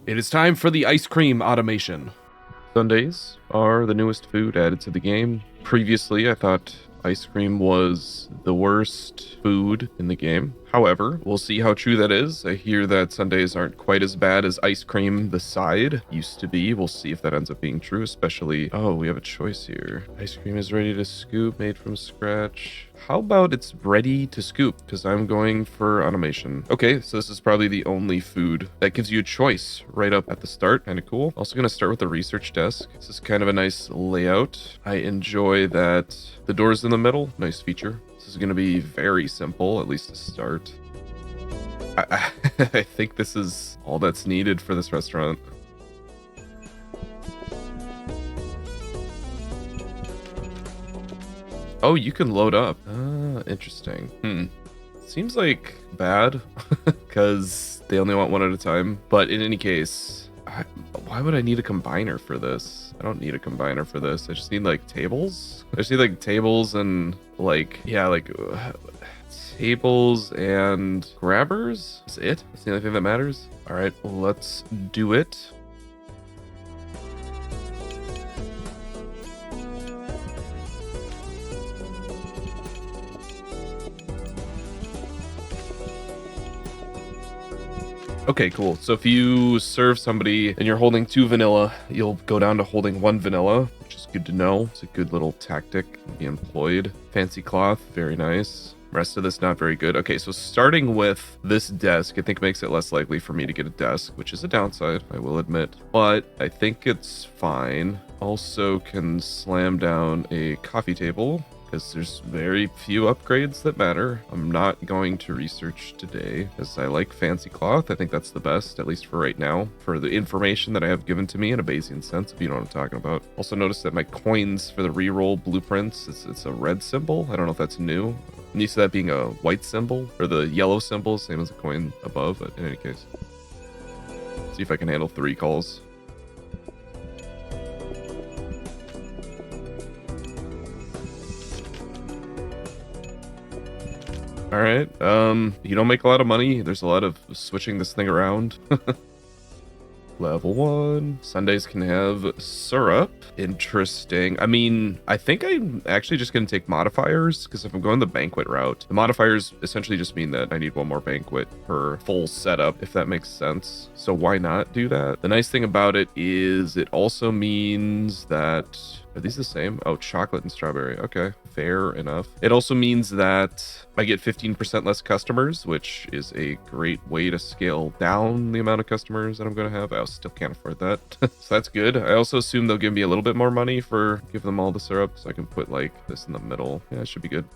It is time for the ice cream automation. Sundays are the newest food added to the game. Previously, I thought ice cream was the worst food in the game. However, we'll see how true that is. I hear that sundaes aren't quite as bad as ice cream the side used to be. We'll see if that ends up being true, especially... Oh, we have a choice here. Ice cream is ready to scoop, made from scratch. How about it's ready to scoop? Because I'm going for automation. Okay, so this is probably the only food that gives you a choice right up at the start. Kind of cool. Also going to start with the research desk. This is kind of a nice layout. I enjoy that the door's in the middle. Nice feature. This is going to be very simple, at least to start. I think this is all that's needed for this restaurant. Oh, you can load up. Interesting. Seems like bad because they only want one at a time. But in any case, why would I need a combiner for this? I don't need a combiner for this. I just need like tables. I just need like tables and like, yeah, like tables and grabbers. That's it. That's the only thing that matters. All right, let's do it. Okay, cool. So if you serve somebody and you're holding 2 vanilla, you'll go down to holding 1 vanilla, which is good to know. It's a good little tactic to be employed. Fancy cloth, very nice. Rest of this, not very good. Okay, so starting with this desk, I think makes it less likely for me to get a desk, which is a downside, I will admit. But I think it's fine. Also can slam down a coffee table, because there's very few upgrades that matter. I'm not going to research today because I like fancy cloth. I think that's the best, at least for right now, for the information that I have given to me in a Bayesian sense, if you know what I'm talking about. Also notice that my coins for the reroll blueprints, it's a red symbol. I don't know if that's new. I'm used to that being a white symbol, or the yellow symbol, same as the coin above, but in any case. See if I can handle 3 calls. All right. You don't make a lot of money. There's a lot of switching this thing around. Level 1. Sundays can have syrup. Interesting. I mean, I think I'm actually just going to take modifiers, because if I'm going the banquet route, the modifiers essentially just mean that I need 1 more banquet per full setup, if that makes sense. So why not do that? The nice thing about it is it also means that... Are these the same? Oh, chocolate and strawberry. Okay, fair enough. It also means that I get 15% less customers, which is a great way to scale down the amount of customers that I'm going to have. I also still can't afford that. So that's good. I also assume they'll give me a little bit more money for give them all the syrup, so I can put like this in the middle. Yeah, it should be good.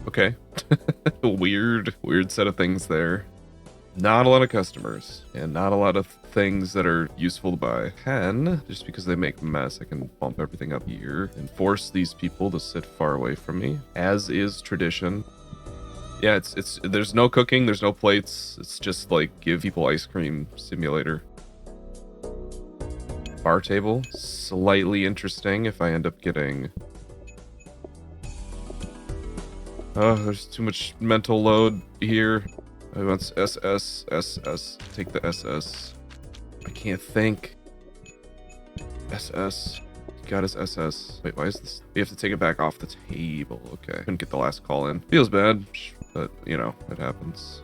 Okay. Weird set of things there. Not a lot of customers and not a lot of things that are useful to buy. Just because they make mess, I can bump everything up here and force these people to sit far away from me, as is tradition. Yeah, it's there's no cooking, there's no plates. It's just like give people ice cream simulator. Bar table, slightly interesting if I end up getting... Oh, there's too much mental load here. I want SS. Take the SS. I can't think. SS. Got his SS. Wait, why is this? We have to take it back off the table. Okay. Couldn't get the last call in. Feels bad, but you know, it happens.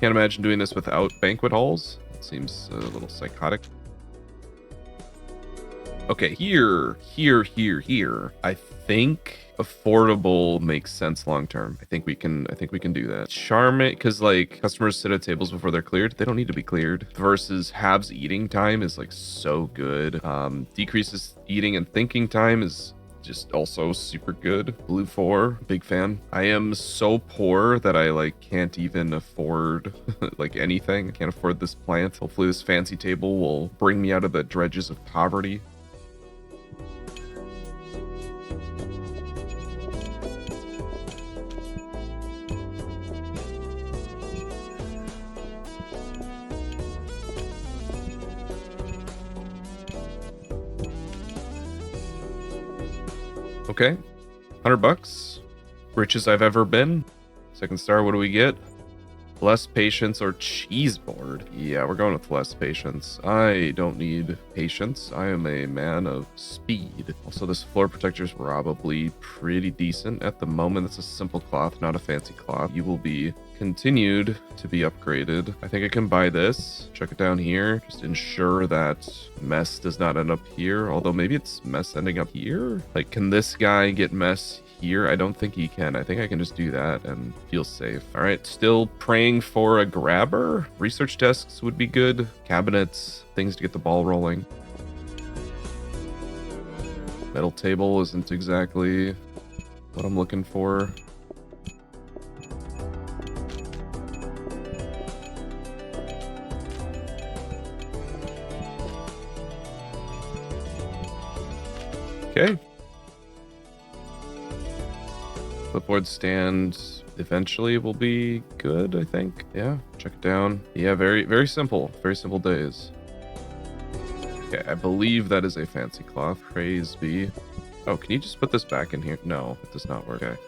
Can't imagine doing this without banquet halls. It seems a little psychotic. Okay, here. I think affordable makes sense long term. I think we can do that. Charm it, because like customers sit at tables before they're cleared. They don't need to be cleared. Versus halves eating time is like so good. Decreases eating and thinking time is just also super good. Blue 4, big fan. I am so poor that I like can't even afford like anything. I can't afford this plant. Hopefully this fancy table will bring me out of the dredges of poverty. Okay, $100. Richest I've ever been. Second star, what do we get? Less patience or cheese board? Yeah, we're going with less patience. I don't need patience. I am a man of speed. Also, this floor protector is probably pretty decent at the moment. It's a simple cloth, not a fancy cloth. You will be continued to be upgraded. I think I can buy this. Check it down here. Just ensure that mess does not end up here. Although maybe it's mess ending up here. Like, can this guy get mess here? I don't think he can. I think I can just do that and feel safe. All right, still praying for a grabber. Research desks would be good. Cabinets, things to get the ball rolling. Metal table isn't exactly what I'm looking for. Okay. Clipboard stand eventually will be good, I think. Yeah, check it down. Yeah, very simple. Very simple days. Okay, I believe that is a fancy cloth. Praise be. Oh, can you just put this back in here? No, it does not work. Okay.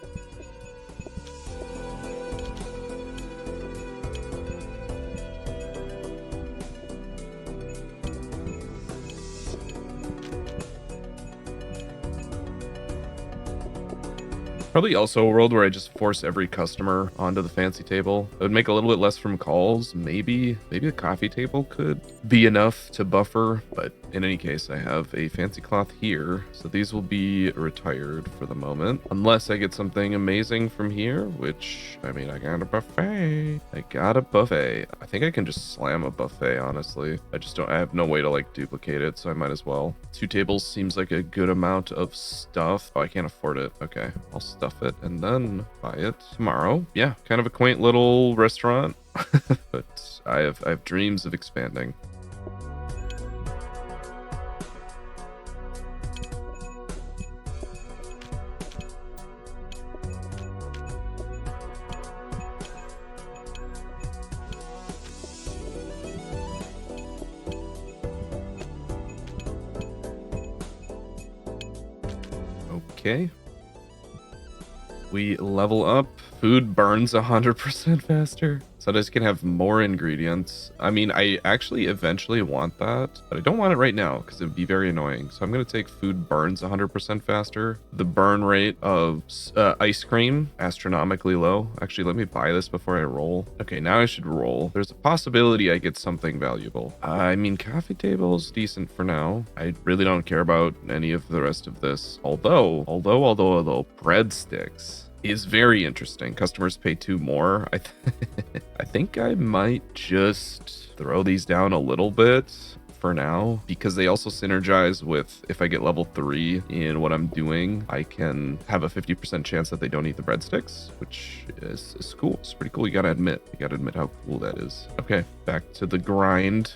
Probably also a world where I just force every customer onto the fancy table. It would make a little bit less from calls. Maybe the coffee table could be enough to buffer, but in any case, I have a fancy cloth here. So these will be retired for the moment. Unless I get something amazing from here, which, I mean, I got a buffet. I think I can just slam a buffet, honestly. I have no way to like duplicate it, so I might as well. 2 tables seems like a good amount of stuff. Oh, I can't afford it. Okay, I'll stuff it and then buy it tomorrow. Yeah, kind of a quaint little restaurant, but I have dreams of expanding. Okay. We level up. Food burns 100% faster. Sundaes can have more ingredients. I mean, I actually eventually want that, but I don't want it right now because it would be very annoying. So I'm going to take food burns 100% faster. The burn rate of ice cream, astronomically low. Actually, let me buy this before I roll. Okay, now I should roll. There's a possibility I get something valuable. I mean, coffee table's decent for now. I really don't care about any of the rest of this. Although, breadsticks is very interesting. Customers pay 2 more. I think I might just throw these down a little bit for now, because they also synergize with, if I get level 3 in what I'm doing, I can have a 50% chance that they don't eat the breadsticks, which is cool. It's pretty cool. You gotta admit how cool that is. Okay, back to the grind.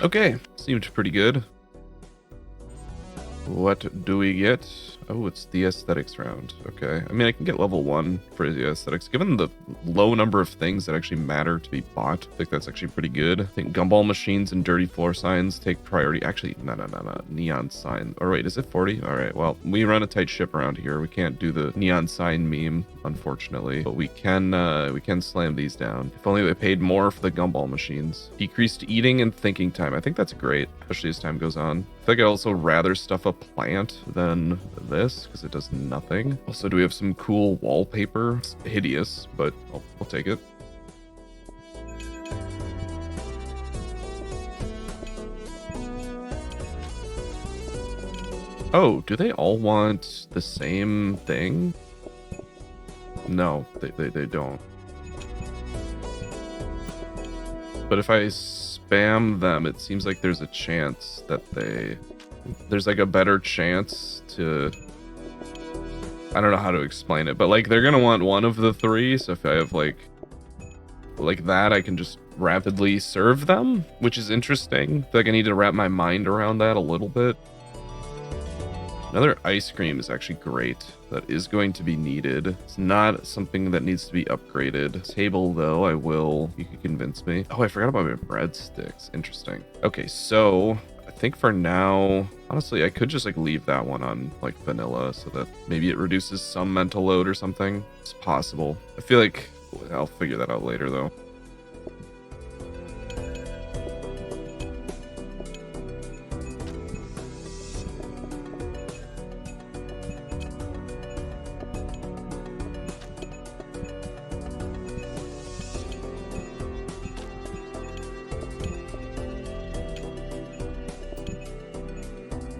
Okay, seemed pretty good. What do we get? Oh, it's the aesthetics round. Okay. I mean, I can get level 1 for the aesthetics. Given the low number of things that actually matter to be bought, I think that's actually pretty good. I think gumball machines and dirty floor signs take priority. Actually, no. Neon sign. Or wait, is it 40? All right. Well, we run a tight ship around here. We can't do the neon sign meme, unfortunately. But we can slam these down. If only they paid more for the gumball machines. Decreased eating and thinking time. I think that's great, especially as time goes on. I think I'd also rather stuff a plant than this, because it does nothing. Also, do we have some cool wallpaper? It's hideous, but I'll take it. Oh, do they all want the same thing? No, they don't. But if I spam them, it seems like there's a chance that there's like a better chance to, I don't know how to explain it, but like they're gonna want one of the 3. So if I have like that, I can just rapidly serve them, which is interesting. I feel like I need to wrap my mind around that a little bit. Another ice cream is actually great. That is going to be needed. It's not something that needs to be upgraded. Table, though, I will. You can convince me. Oh, I forgot about my breadsticks. Interesting. Okay, so I think for now, honestly, I could just like leave that one on like vanilla so that maybe it reduces some mental load or something. It's possible. I feel like I'll figure that out later, though.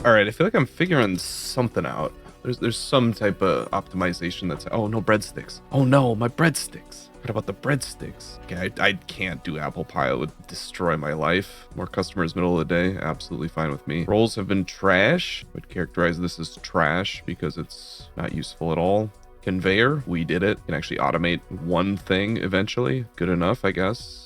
All right, I feel like I'm figuring something out. There's some type of optimization that's... Oh, no breadsticks. Oh, no, my breadsticks. What about the breadsticks? Okay, I can't do apple pie. It would destroy my life. More customers middle of the day. Absolutely fine with me. Rolls have been trash. I would characterize this as trash because it's not useful at all. Conveyor, we did it. Can actually automate one thing eventually. Good enough, I guess.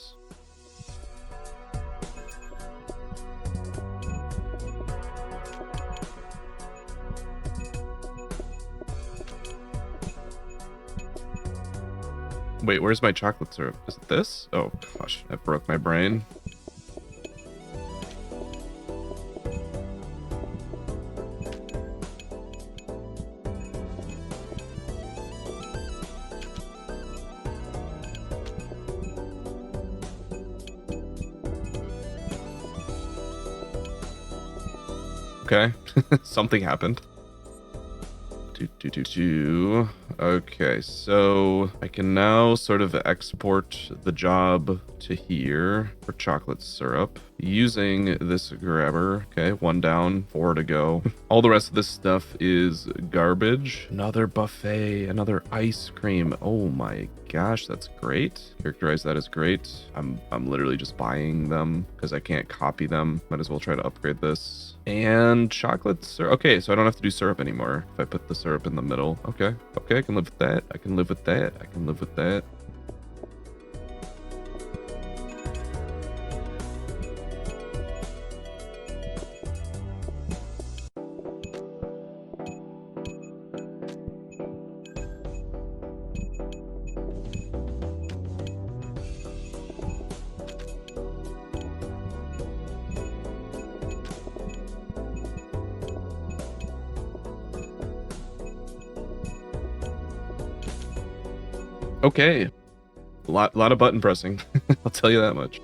Wait, where's my chocolate syrup? Is it this? Oh gosh, that broke my brain. Okay, something happened. Okay, so I can now sort of export the job to here for chocolate syrup using this grabber. Okay, 1 down, 4 to go. All the rest of this stuff is garbage. Another buffet, another ice cream. Oh my gosh, that's great. Characterize that as great. I'm literally just buying them because I can't copy them. Might as well try to upgrade this. And chocolate syrup. Okay, so I don't have to do syrup anymore if I put the syrup in the middle. Okay, I can live with that. I can live with that. I can live with that. Okay, a lot of button pressing. I'll tell you that much.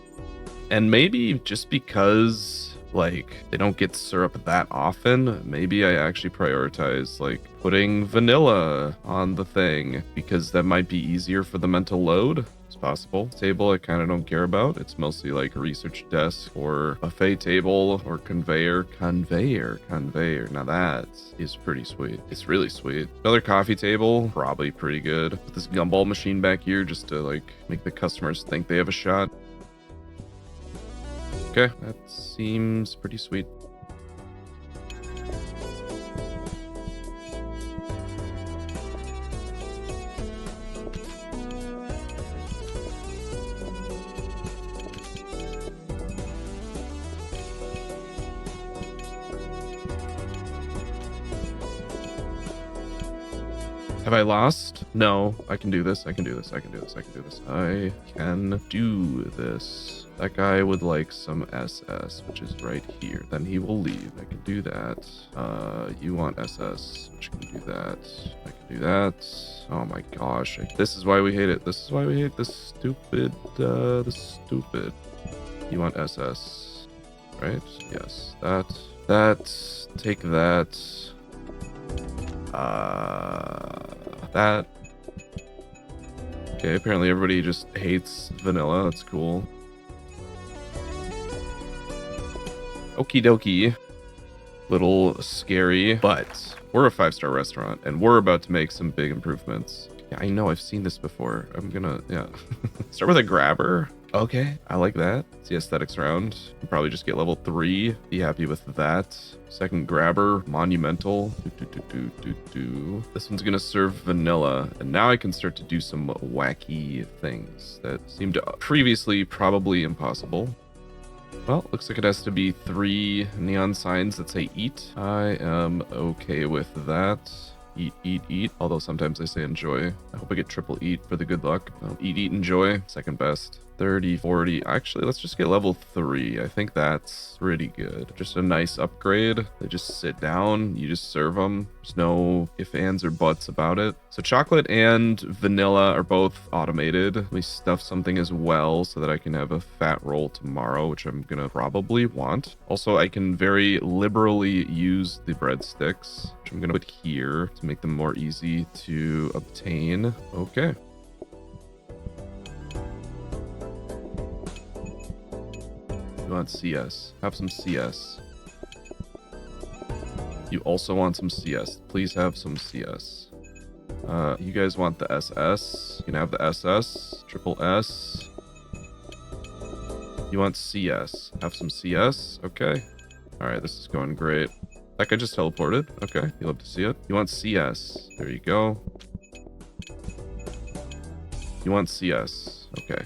And maybe just because like they don't get syrup that often, maybe I actually prioritize like putting vanilla on the thing because that might be easier for the mental load. It's possible. Table I kind of don't care about. It's mostly like a research desk or buffet table or conveyor. Now that is pretty sweet. It's really sweet. Another coffee table, probably pretty good. Put this gumball machine back here just to like make the customers think they have a shot. Okay, that seems pretty sweet. Have I lost? No, I can do this. I can do this. I can do this. I can do this. I can do this. That guy would like some SS, which is right here. Then he will leave. I can do that. You want SS, which can do that. I can do that. Oh my gosh. This is why we hate it. This is why we hate this stupid, stupid. You want SS, right? Yes. That. Take that. That. Okay, apparently everybody just hates vanilla. That's cool. Okie dokie. Little scary, but we're a 5-star restaurant and we're about to make some big improvements. Yeah, I know I've seen this before. I'm gonna, yeah. Start with a grabber. Okay, I like that. It's the aesthetics round. You probably just get level 3. Be happy with that. Second grabber, monumental. This one's gonna serve vanilla, and now I can start to do some wacky things that seemed previously probably impossible. Well, looks like it has to be 3 neon signs that say eat. I am okay with that. Eat, eat, eat. Although sometimes I say enjoy. I hope I get triple eat for the good luck. Eat, eat, enjoy. Second best. 30, 40. Actually, let's just get level 3. I think that's pretty good. Just a nice upgrade. They just sit down. You just serve them. There's no ifs, ands, or buts about it. So chocolate and vanilla are both automated. Let me stuff something as well so that I can have a fat roll tomorrow, which I'm gonna probably want. Also, I can very liberally use the breadsticks, which I'm gonna put here to make them more easy to obtain. Okay. You want CS? Have some CS. You also want some CS. Please have some CS. You guys want the SS? You can have the SS. Triple S. You want CS? Have some CS? Okay. Alright, this is going great. That guy just teleported. Okay, you love to see it. You want CS? There you go. You want CS? Okay.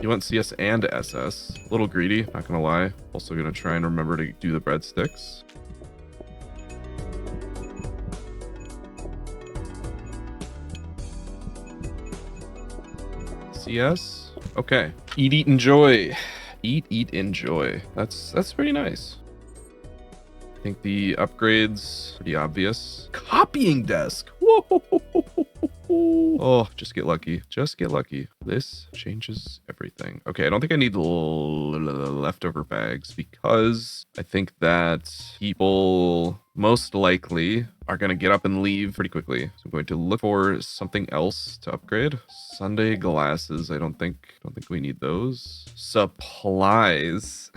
You want CS and SS. A little greedy, not gonna lie. Also gonna try and remember to do the breadsticks. CS? Okay. Eat, eat, enjoy. Eat, eat, enjoy. That's pretty nice. I think the upgrades pretty obvious. Copying desk. Whoa. Oh, just get lucky. Just get lucky. This changes everything. Okay, I don't think I need leftover bags because I think that people most likely are going to get up and leave pretty quickly. So I'm going to look for something else to upgrade. Sundae glasses. I don't think we need those. Supplies.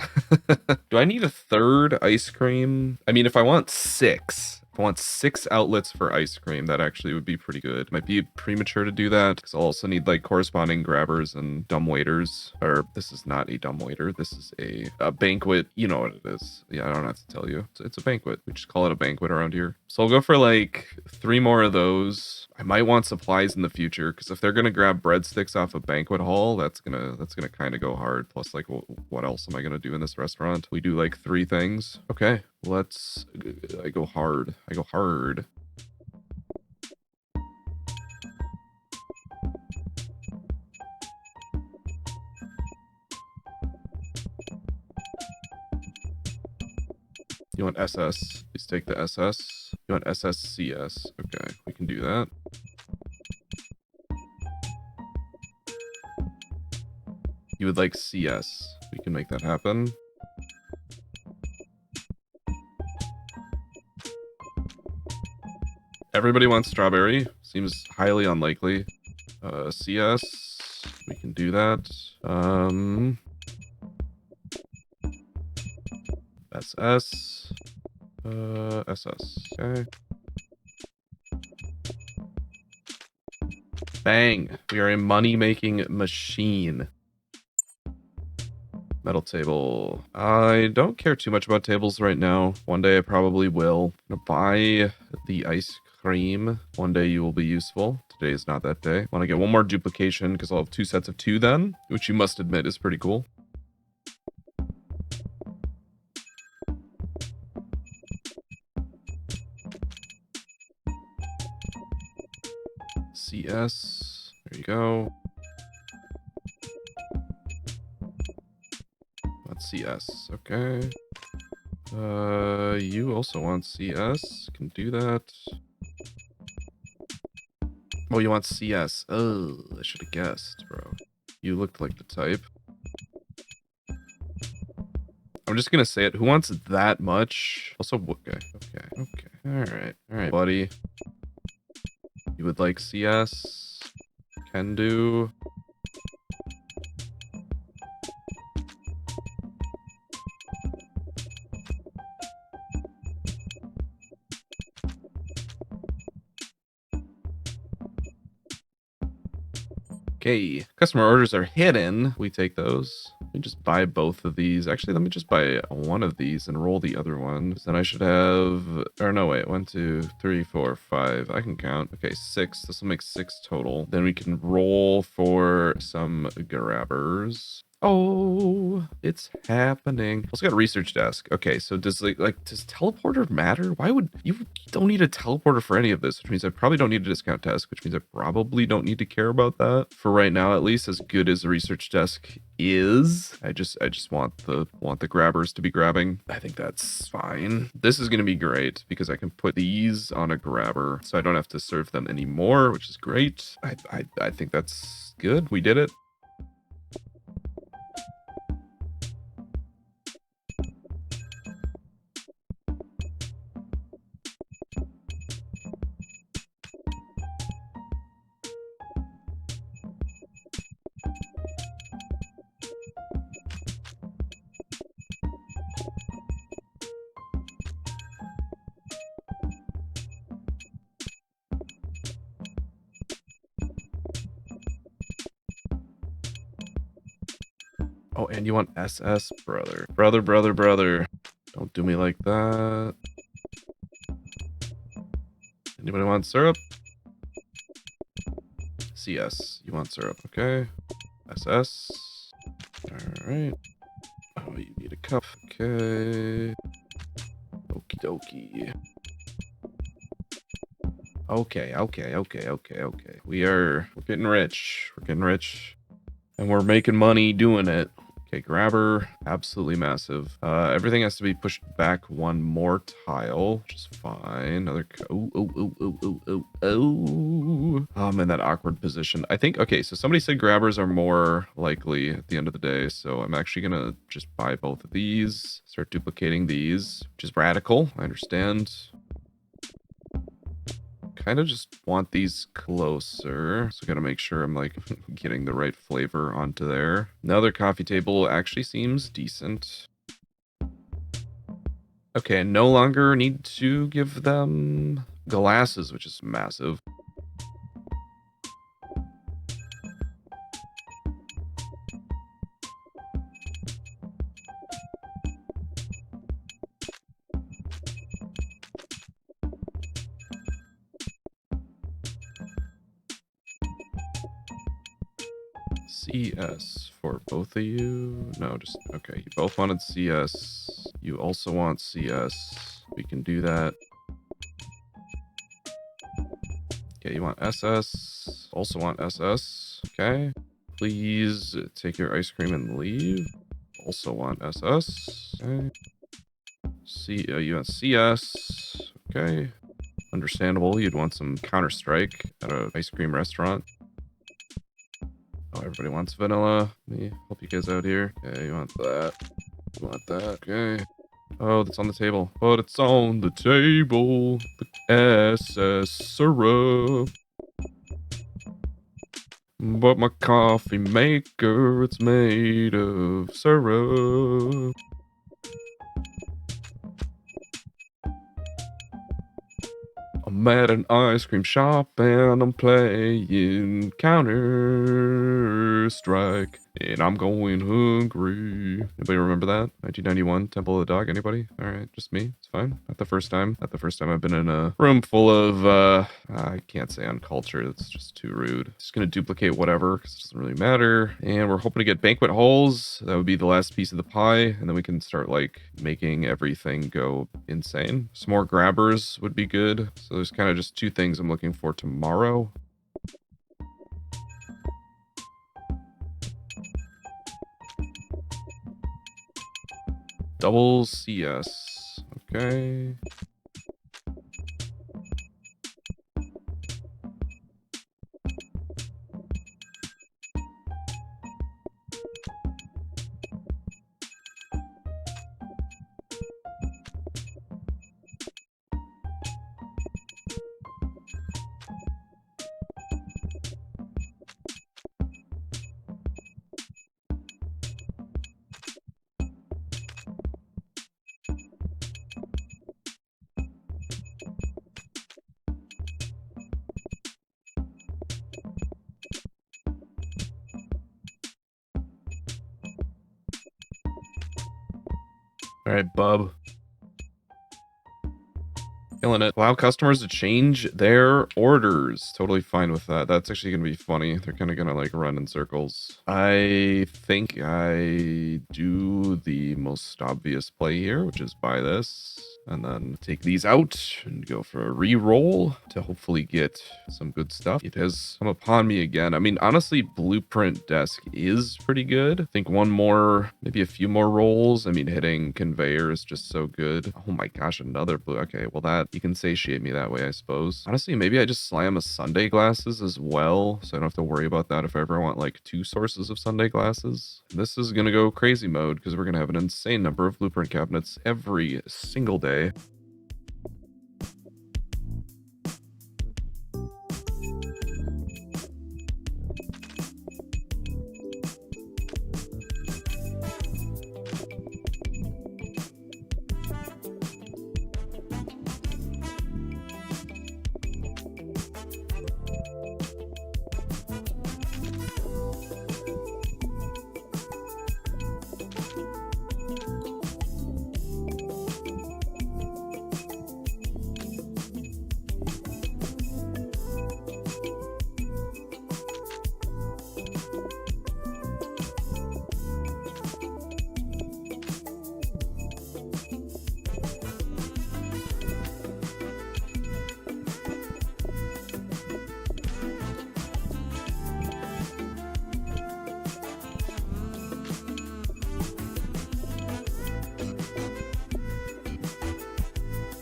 Do I need a third ice cream? I mean, if I want 6, if I want 6 outlets for ice cream, that actually would be pretty good. Might be premature to do that because I'll also need like corresponding grabbers and dumb waiters. Or this is not a dumb waiter. This is a banquet. You know what it is. Yeah, I don't have to tell you. It's a banquet. We just call it a banquet around here. So I'll go for like 3 more of those. I might want supplies in the future because if they're gonna grab breadsticks off a banquet hall, that's gonna kind of go hard. Plus, like, what else am I gonna do in this restaurant? We do like 3 things. Okay, let's. I go hard. I go hard. You want SS? Please take the SS. You want SSCS? Okay, we can do that. You would like CS. We can make that happen. Everybody wants strawberry. Seems highly unlikely. CS. We can do that. SS. SS. Okay. Bang. We are a money-making machine. Metal table. I don't care too much about tables right now. One day I probably will. I'm gonna buy the ice cream. One day you will be useful. Today is not that day. Want to get one more duplication because I'll have 2 sets of 2 then, which you must admit is pretty cool. CS. There you go. That's CS. Okay. You also want CS. Can do that. Oh, you want CS. Oh, I should have guessed, bro. You looked like the type. I'm just gonna say it. Who wants that much? Also, okay. Alright, buddy. You would like CS? Can do. Okay, customer orders are hidden. We take those. Let me just buy both of these. Actually, let me just buy one of these and roll the other one. Then I should have, or no, wait, 1, 2, 3, 4, 5. I can count. Okay, 6. This will make 6 total. Then we can roll for some grabbers. Oh, it's happening. Also got a research desk. Okay, so does does teleporter matter? Why would you don't need a teleporter for any of this, which means I probably don't need a discount desk, which means I probably don't need to care about that for right now, at least. As good as the research desk is, I just want the grabbers to be grabbing. I think that's fine. This is gonna be great because I can put these on a grabber, so I don't have to serve them anymore, which is great. I think that's good. We did it. Oh, and you want SS, brother. Brother. Don't do me like that. Anybody want syrup? CS, you want syrup, okay. SS. Alright. Oh, you need a cup. Okay. Okie dokie. Okay. We're getting rich. We're getting rich. And we're making money doing it. Okay, grabber, absolutely massive. Everything has to be pushed back one more tile, which is fine. Another, oh. I'm in that awkward position. I think, okay, so somebody said grabbers are more likely at the end of the day, so I'm actually gonna just buy both of these, start duplicating these, which is radical, I understand. Kind of just want these closer, so gotta make sure I'm like getting the right flavor onto there. Another coffee table actually seems decent. Okay, I no longer need to give them glasses, which is massive. CS for both of you? No, just, okay, you both wanted CS. You also want CS. We can do that. Okay, you want SS. Also want SS. Okay. Please take your ice cream and leave. Also want SS. Okay. You want CS. Okay. Understandable. You'd want some Counter-Strike at an ice cream restaurant. Oh, everybody wants vanilla. Let me help you guys out here. Okay, you want that. You want that. Okay. Oh, that's on the table. But it's on the table. The SS syrup. But my coffee maker, it's made of syrup. I'm at an ice cream shop and I'm playing Counter-Strike. And I'm going hungry. Anybody remember that? 1991, Temple of the Dog? Anybody? All right, just me. It's fine. Not the first time. Not the first time I've been in a room full of, I can't say uncultured. That's just too rude. Just gonna duplicate whatever because it doesn't really matter. And we're hoping to get banquet halls. That would be the last piece of the pie. And then we can start like making everything go insane. Some more grabbers would be good. So there's kind of just two things I'm looking for tomorrow. Double CS. Okay. All right, bub. Killing it. Allow customers to change their orders. Totally fine with that. That's actually going to be funny. They're kind of going to like run in circles. I think I do the most obvious play here, which is buy this and then take these out and go for a re-roll to hopefully get some good stuff. It has come upon me again. I mean, honestly, Blueprint Desk is pretty good. I think one more, maybe a few more rolls. I mean, hitting Conveyor is just so good. Oh my gosh, another blue. Okay, well that, you can satiate me that way, I suppose. Honestly, maybe I just slam a Sundae glasses as well, so I don't have to worry about that if I ever want like 2 sources of Sundae glasses. This is gonna go crazy mode because we're gonna have an insane number of blueprint cabinets every single day.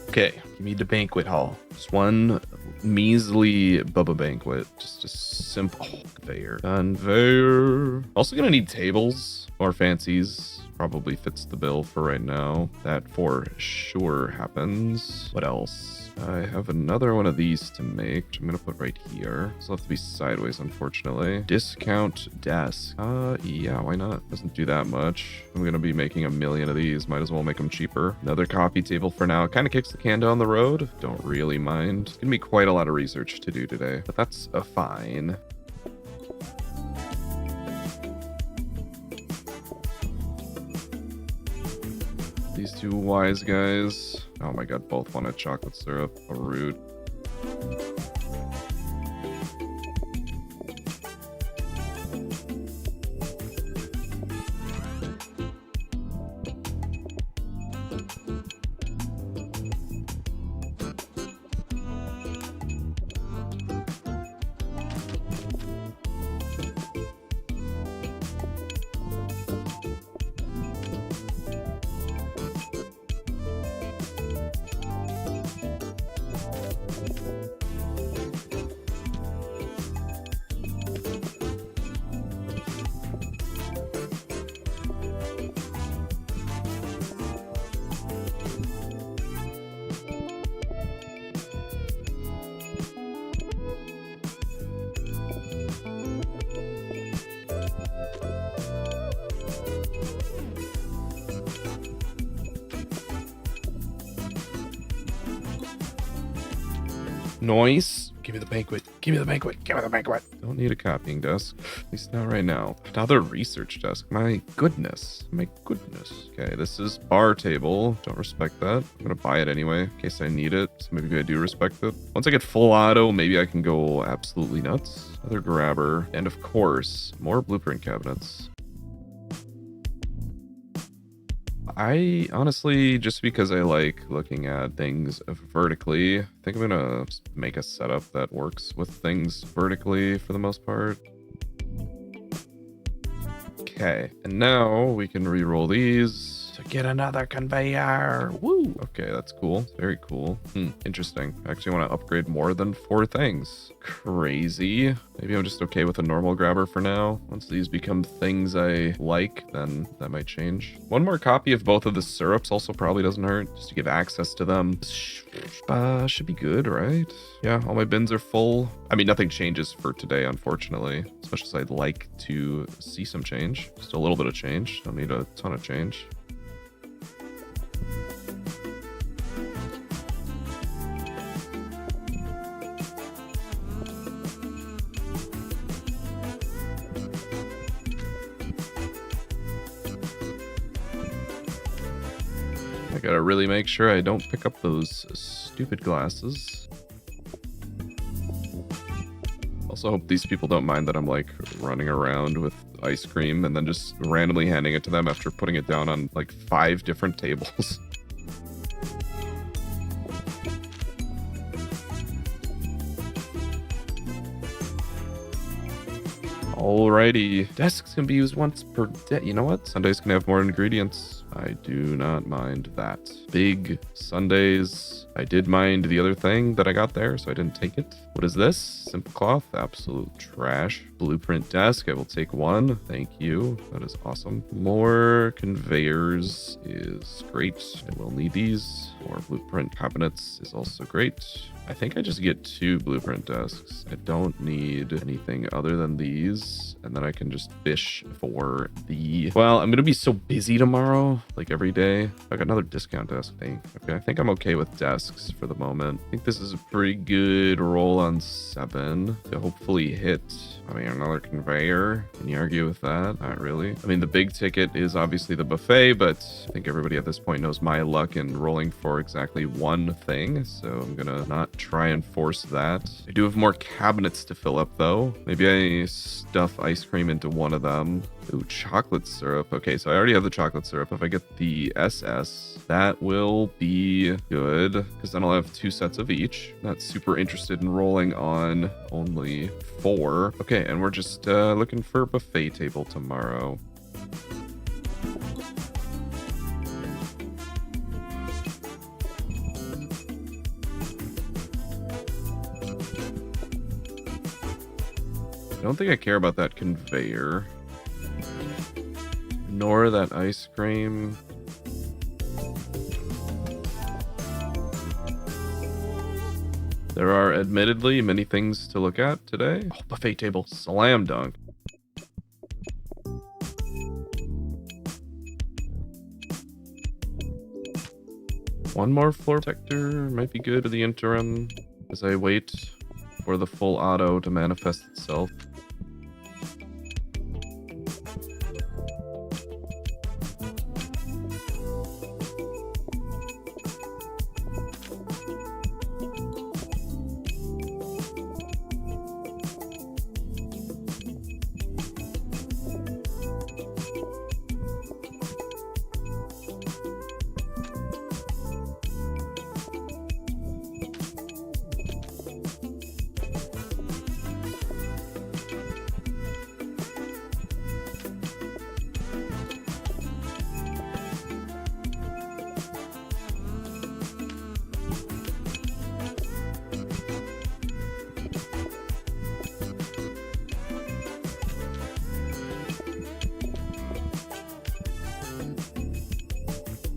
Okay, give me the banquet hall. Just one measly Bubba banquet. Just a simple conveyor. Conveyor. Also gonna need tables or fancies. Probably fits the bill for right now. That for sure happens. What else? I have another one of these to make, which I'm gonna put right here. This will have to be sideways, unfortunately. Discount desk. Yeah, why not? Doesn't do that much. I'm gonna be making a million of these. Might as well make them cheaper. Another coffee table for now. Kind of kicks the can down the road. Don't really mind. It's gonna be quite a lot of research to do today, but that's fine. These two wise guys. Oh my god, both wanted chocolate syrup. How rude. Noise. Give me the banquet. Give me the banquet. Give me the banquet. Don't need a copying desk. At least not right now. Another research desk. My goodness. My goodness. Okay, this is bar table. Don't respect that. I'm gonna buy it anyway in case I need it. So maybe I do respect it. Once I get full auto, maybe I can go absolutely nuts. Another grabber. And of course, more blueprint cabinets. I honestly, just because I like looking at things vertically, I think I'm gonna make a setup that works with things vertically for the most part. Okay, and now we can re-roll these to get another conveyor. Woo! Okay, that's cool. Very cool. Interesting. I actually want to upgrade more than 4 things. Crazy. Maybe I'm just okay with a normal grabber for now. Once these become things I like, then that might change. One more copy of both of the syrups also probably doesn't hurt, just to give access to them. Should be good, right? Yeah, all my bins are full. I mean, nothing changes for today, unfortunately. As much as I'd like to see some change. Just a little bit of change. Don't need a ton of change. I gotta really make sure I don't pick up those stupid glasses. Also hope these people don't mind that I'm like running around with ice cream and then just randomly handing it to them after putting it down on like 5 different tables. Alrighty, desks can be used once per day. You know what? Sundays can have more ingredients. I do not mind that. Big Sundays. I did mind the other thing that I got there, so I didn't take it. What is this? Simple cloth. Absolute trash. Blueprint desk. I will take 1. Thank you. That is awesome. More conveyors is great. I will need these. More blueprint cabinets is also great. I think I just get 2 blueprint desks. I don't need anything other than these. And then I can just fish for the... Well, I'm going to be so busy tomorrow, like every day. I got another discount desk thing. Okay, I think I'm okay with desks for the moment. I think this is a pretty good roll on 7 to hopefully hit... I mean, another conveyor. Can you argue with that? Not really. I mean, the big ticket is obviously the buffet, but I think everybody at this point knows my luck in rolling for exactly 1 thing. So I'm gonna not try and force that. I do have more cabinets to fill up though. Maybe I stuff ice cream into one of them. Ooh, chocolate syrup. Okay, so I already have the chocolate syrup. If I get the SS, that will be good because then I'll have 2 sets of each. Not super interested in rolling on only 4. Okay, and we're just looking for a buffet table tomorrow. I don't think I care about that conveyor. Nor that ice cream. There are admittedly many things to look at today. Oh, buffet table. Slam dunk. One more floor protector might be good for the interim as I wait for the full auto to manifest itself.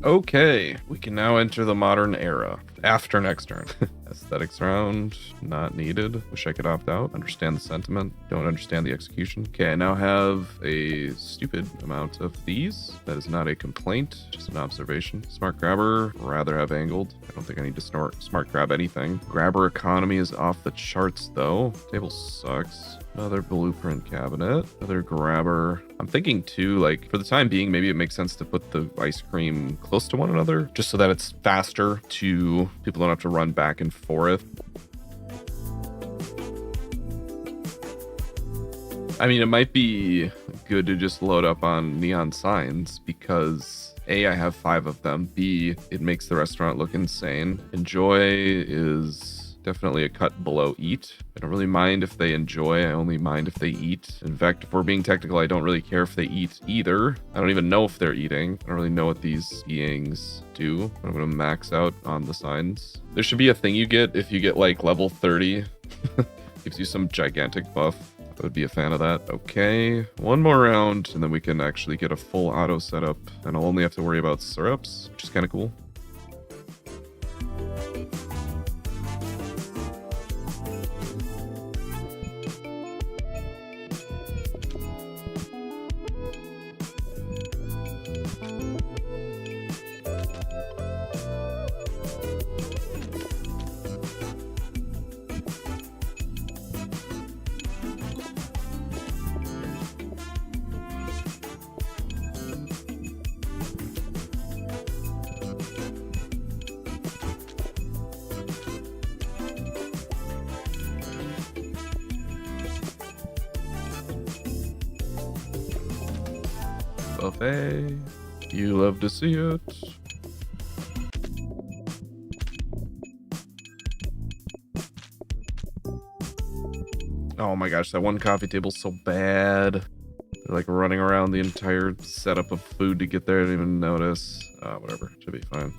Okay, we can now enter the modern era after next turn. Aesthetics round, not needed. Wish I could opt out. Understand the sentiment, don't understand the execution. Okay, I now have a stupid amount of these. That is not a complaint, just an observation. Smart grabber, rather have angled. I don't think I need to smart grab anything. Grabber economy is off the charts though. Table sucks. Another blueprint cabinet, another grabber. I'm thinking too, like for the time being, maybe it makes sense to put the ice cream close to one another just so that it's faster to, people don't have to run back and forth. I mean, it might be good to just load up on neon signs because A, I have 5 of them. B, it makes the restaurant look insane. Enjoy is definitely a cut below eat. I don't really mind if they enjoy. I only mind if they eat. In fact, if we're being technical, I don't really care if they eat either. I don't even know if they're eating. I don't really know what these beings do. I'm going to max out on the signs. There should be a thing you get if you get like level 30. Gives you some gigantic buff. I would be a fan of that. Okay, one more round and then we can actually get a full auto setup and I'll only have to worry about syrups, which is kind of cool. buffet. You love to see it. Oh my gosh, that one coffee table's so bad. They're like running around the entire setup of food to get there. I didn't even notice. Whatever, should be fine.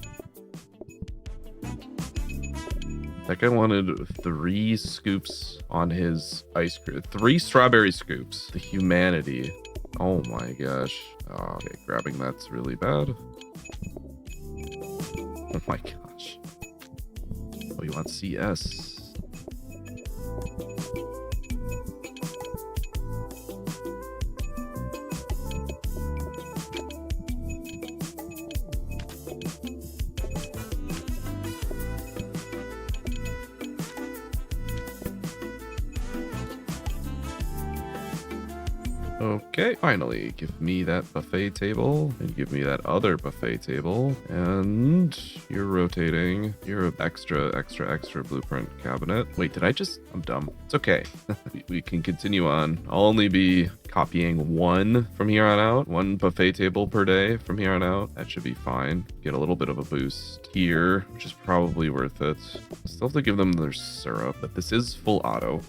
That guy wanted 3 scoops on his ice cream. 3 strawberry scoops. The humanity. Oh my gosh. Oh, okay, grabbing that's really bad. Oh my gosh. Oh, you want CS? Okay, finally, give me that buffet table and give me that other buffet table. And you're rotating. You're an extra blueprint cabinet. Wait, did I just... I'm dumb. It's okay. we can continue on. I'll only be copying 1 from here on out. 1 buffet table per day from here on out. That should be fine. Get a little bit of a boost here, which is probably worth it. Still have to give them their syrup, but this is full auto.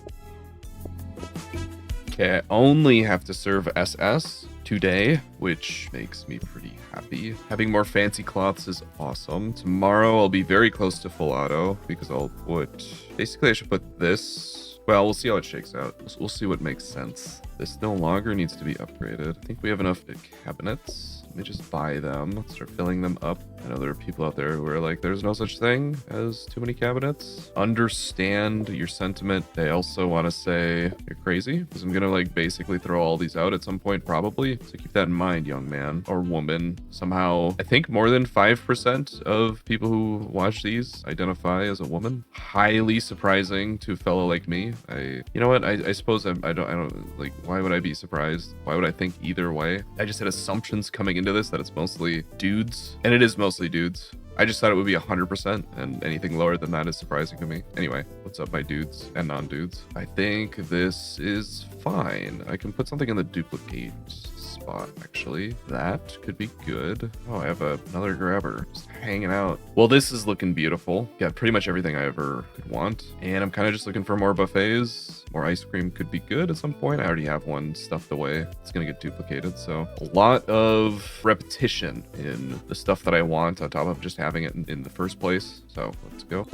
Okay, I only have to serve SS today, which makes me pretty happy. Having more fancy cloths is awesome. Tomorrow I'll be very close to full auto because I'll put... Basically, I should put this... Well, we'll see how it shakes out. We'll see what makes sense. This no longer needs to be upgraded. I think we have enough cabinets. Let me just buy them. Start filling them up. I know there are people out there who are like, there's no such thing as too many cabinets. Understand your sentiment. They also want to say you're crazy because I'm going to like basically throw all these out at some point probably. So keep that in mind, young man or woman. Somehow, I think more than 5% of people who watch these identify as a woman. Highly surprising to a fellow like me. You know what? I suppose I don't like, why would I be surprised? Why would I think either way? I just had assumptions coming into this that it's mostly dudes, and it is mostly dudes. I just thought it would be 100%, and anything lower than that is surprising to me. Anyway, what's up, my dudes and non-dudes? I think this is fine. I can put something in the duplicate spot, actually. That could be good. Oh, I have another grabber just hanging out. Well, this is looking beautiful. Got pretty much everything I ever could want, and I'm kind of just looking for more buffets. More ice cream could be good at some point. I already have one stuffed away. It's gonna get duplicated, so a lot of repetition in the stuff that I want on top of just having it in the first place. So let's go.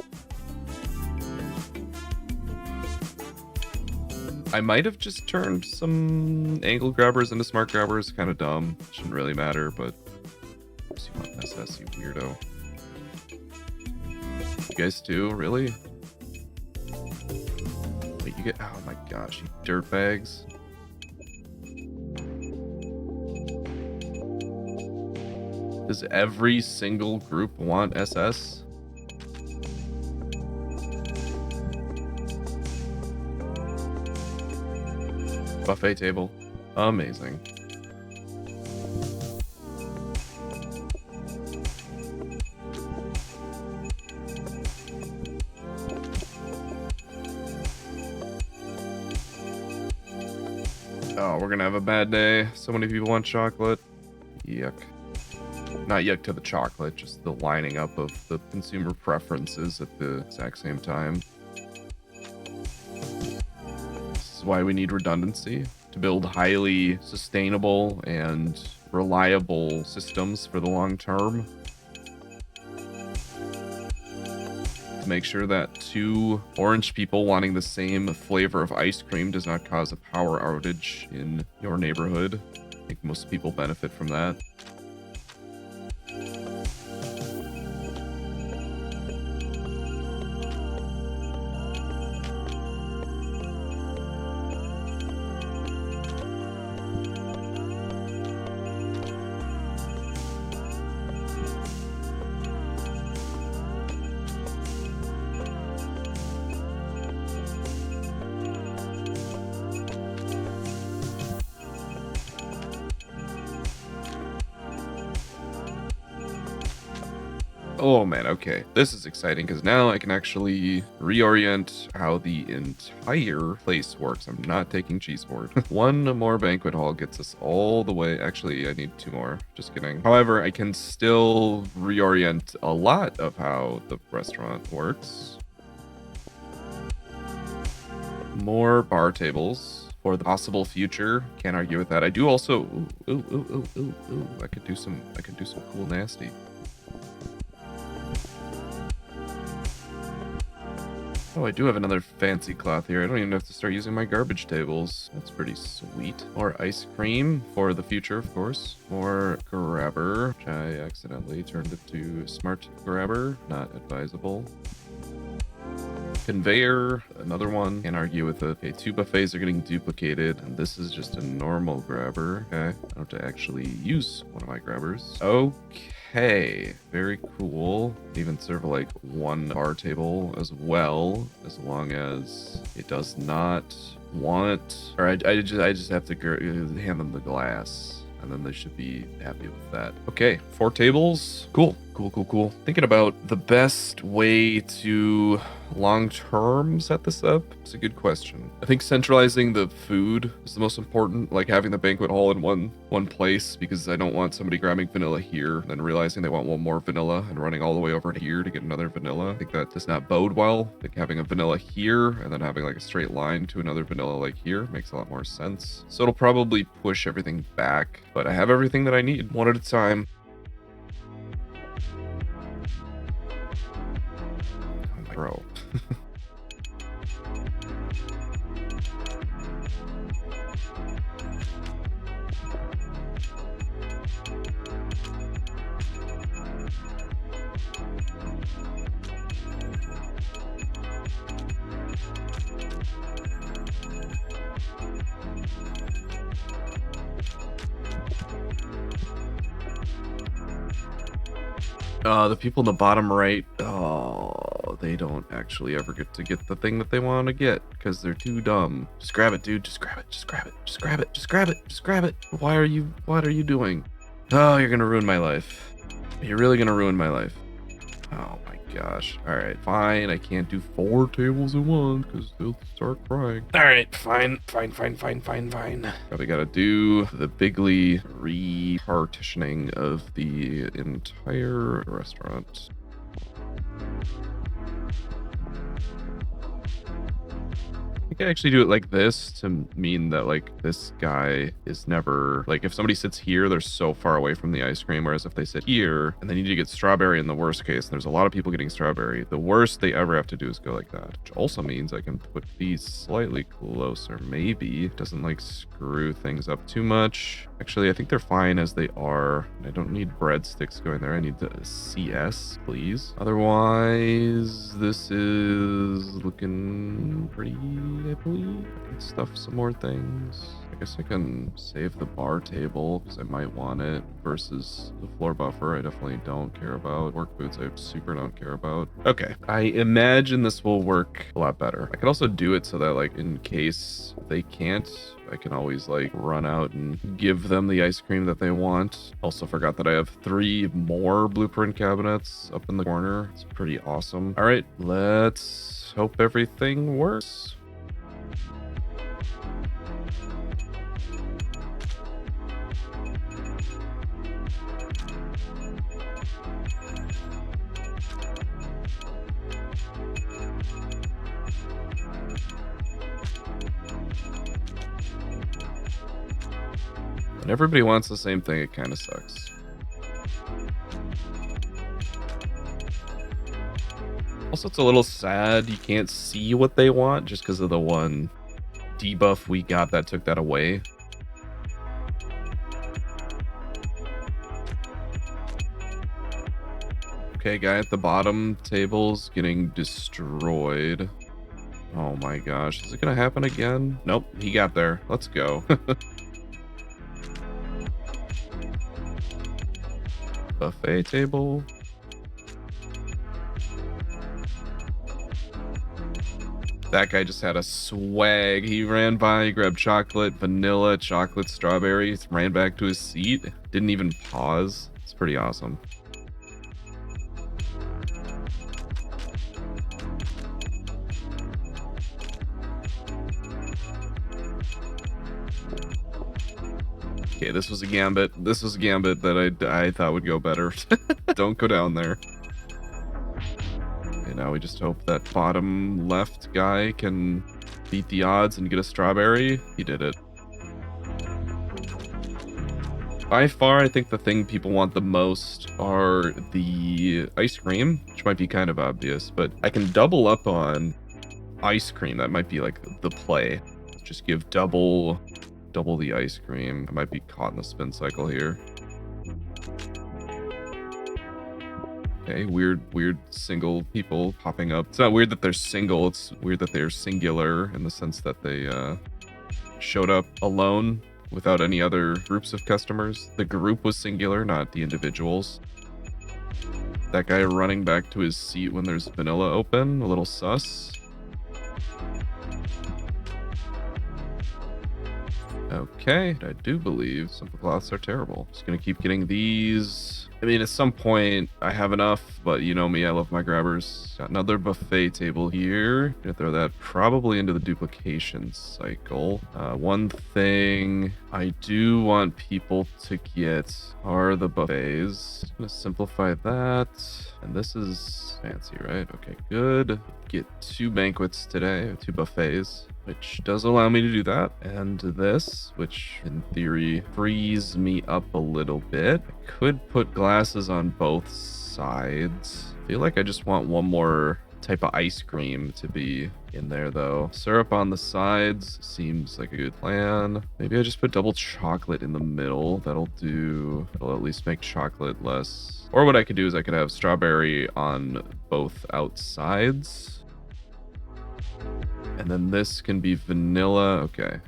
I might have just turned some angle grabbers into smart grabbers. Kind of dumb. Shouldn't really matter, but you want SS, you weirdo. You guys too? Really? Wait, you get... Oh my gosh, you dirtbags. Does every single group want SS? Buffet table. Amazing. Oh, we're gonna have a bad day. So many people want chocolate. Yuck. Not yuck to the chocolate, just the lining up of the consumer preferences at the exact same time. This is why we need redundancy to build highly sustainable and reliable systems for the long term. To make sure that 2 orange people wanting the same flavor of ice cream does not cause a power outage in your neighborhood. I think most people benefit from that. Oh man, okay. This is exciting because now I can actually reorient how the entire place works. I'm not taking cheese board. One more banquet hall gets us all the way. Actually, I need 2 more. Just kidding. However, I can still reorient a lot of how the restaurant works. More bar tables for the possible future. Can't argue with that. I do also ooh. I could do some cool nasty. Oh, I do have another fancy cloth here. I don't even have to start using my garbage tables. That's pretty sweet. More ice cream for the future, of course. More grabber, which I accidentally turned it to smart grabber. Not advisable. Conveyor, another one. Can't argue with it. Okay, 2 buffets are getting duplicated, and this is just a normal grabber. Okay, I don't have to actually use one of my grabbers. Okay, very cool. Even serve like 1 bar table as well, as long as it does not want, or I just have to hand them the glass, and then they should be happy with that. Okay, 4 tables. Cool. Thinking about the best way to long-term set this up. It's a good question. I think centralizing the food is the most important, like having the banquet hall in one place, because I don't want somebody grabbing vanilla here and then realizing they want 1 more vanilla and running all the way over to here to get another vanilla. I think that does not bode well. I think having a vanilla here and then having like a straight line to another vanilla like here makes a lot more sense. So it'll probably push everything back, but I have everything that I need, one at a time. Bro. The people in the bottom right, oh, they don't actually ever get to get the thing that they want to get because they're too dumb. Just grab it, dude. Just grab it. Just grab it. Just grab it. Just grab it. Just grab it. What are you doing? Oh, you're gonna ruin my life. You're really gonna ruin my life. Oh my gosh. All right, fine. I can't do 4 tables at once because they'll start crying. All right, fine. Probably gotta do the bigly repartitioning of the entire restaurant. I think I actually do it like this to mean that like this guy is never, like if somebody sits here, they're so far away from the ice cream, whereas if they sit here and they need to get strawberry in the worst case, and there's a lot of people getting strawberry, the worst they ever have to do is go like that, which also means I can put these slightly closer. Maybe it doesn't like screw things up too much. Actually, I think they're fine as they are. I don't need breadsticks going there. I need the CS, please. Otherwise, this is looking pretty, I believe. I can stuff some more things. I guess I can save the bar table because I might want it versus the floor buffer. I definitely don't care about. Work boots I super don't care about. Okay, I imagine this will work a lot better. I could also do it so that like in case they can't, I can always like run out and give them the ice cream that they want. Also forgot that I have 3 more blueprint cabinets up in the corner. It's pretty awesome. All right, let's hope everything works. When everybody wants the same thing, it kind of sucks. Also, it's a little sad you can't see what they want just because of the one debuff we got that took that away. Okay, guy at the bottom table's getting destroyed. Oh my gosh, is it gonna happen again? Nope, he got there. Let's go. Buffet table. That guy just had a swag. He ran by, grabbed chocolate, vanilla, chocolate, strawberries, ran back to his seat. Didn't even pause. It's pretty awesome. Okay, this was a gambit. This was a gambit that I thought would go better. Don't go down there. Okay, now we just hope that bottom left guy can beat the odds and get a strawberry. He did it. By far, I think the thing people want the most are the ice cream, which might be kind of obvious, but I can double up on ice cream. That might be like the play. Just give double the ice cream. I might be caught in the spin cycle here. Okay, weird single people popping up. It's not weird that they're single, it's weird that they're singular in the sense that they showed up alone without any other groups of customers. The group was singular, not the individuals. That guy running back to his seat when there's vanilla open, a little sus. Okay, I do believe simple cloths are terrible. Just gonna keep getting these. I mean, at some point I have enough, but you know me, I love my grabbers. Got another buffet table here. Gonna throw that probably into the duplication cycle. One thing I do want people to get are the buffets. Just gonna simplify that. And this is fancy, right? Okay, good. Get 2 banquets today, 2 buffets, which does allow me to do that. And this, which in theory frees me up a little bit. I could put glasses on both sides. I feel like I just want one more type of ice cream to be in there though. Syrup on the sides seems like a good plan. Maybe I just put double chocolate in the middle. That'll at least make chocolate less. Or what I could do is I could have strawberry on both outsides. And then this can be vanilla. Okay.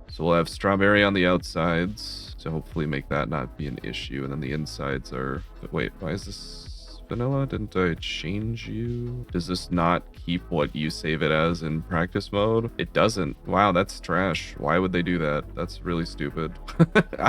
So we'll have strawberry on the outsides to hopefully make that not be an issue. And then the insides are... But wait, why is this vanilla? Didn't I change you? Does this not keep what you save it as in practice mode? It doesn't. Wow, that's trash. Why would they do that? That's really stupid.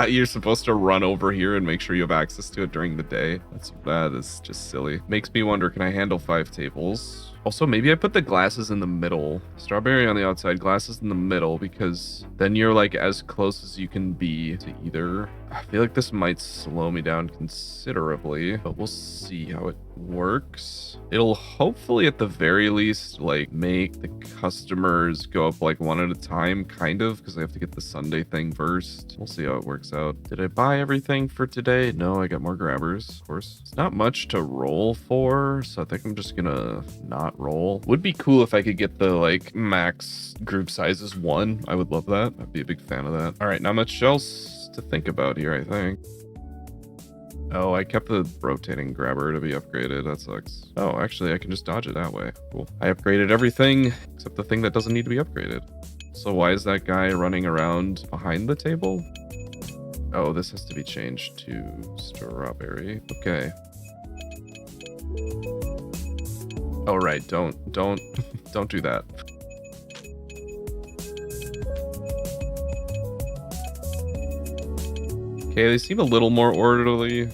You're supposed to run over here and make sure you have access to it during the day. That is just silly. Makes me wonder, can I handle 5 tables? Also, maybe I put the glasses in the middle. Strawberry on the outside, glasses in the middle, because then you're like as close as you can be to either. I feel like this might slow me down considerably, but we'll see how it works. It'll hopefully at the very least like make the customers go up like one at a time, kind of, because I have to get the Sundae thing first. We'll see how it works out. Did I buy everything for today? No, I got more grabbers, of course. It's not much to roll for, so I think I'm just gonna not roll. Would be cool if I could get the like max group sizes 1. I would love that. I'd be a big fan of that. All right, not much else to think about here, I think. Oh, I kept the rotating grabber to be upgraded. That sucks. Oh, actually, I can just dodge it that way. Cool. I upgraded everything except the thing that doesn't need to be upgraded. So why is that guy running around behind the table? Oh, this has to be changed to strawberry. Okay. Oh, right. Don't do that. Okay, they seem a little more orderly.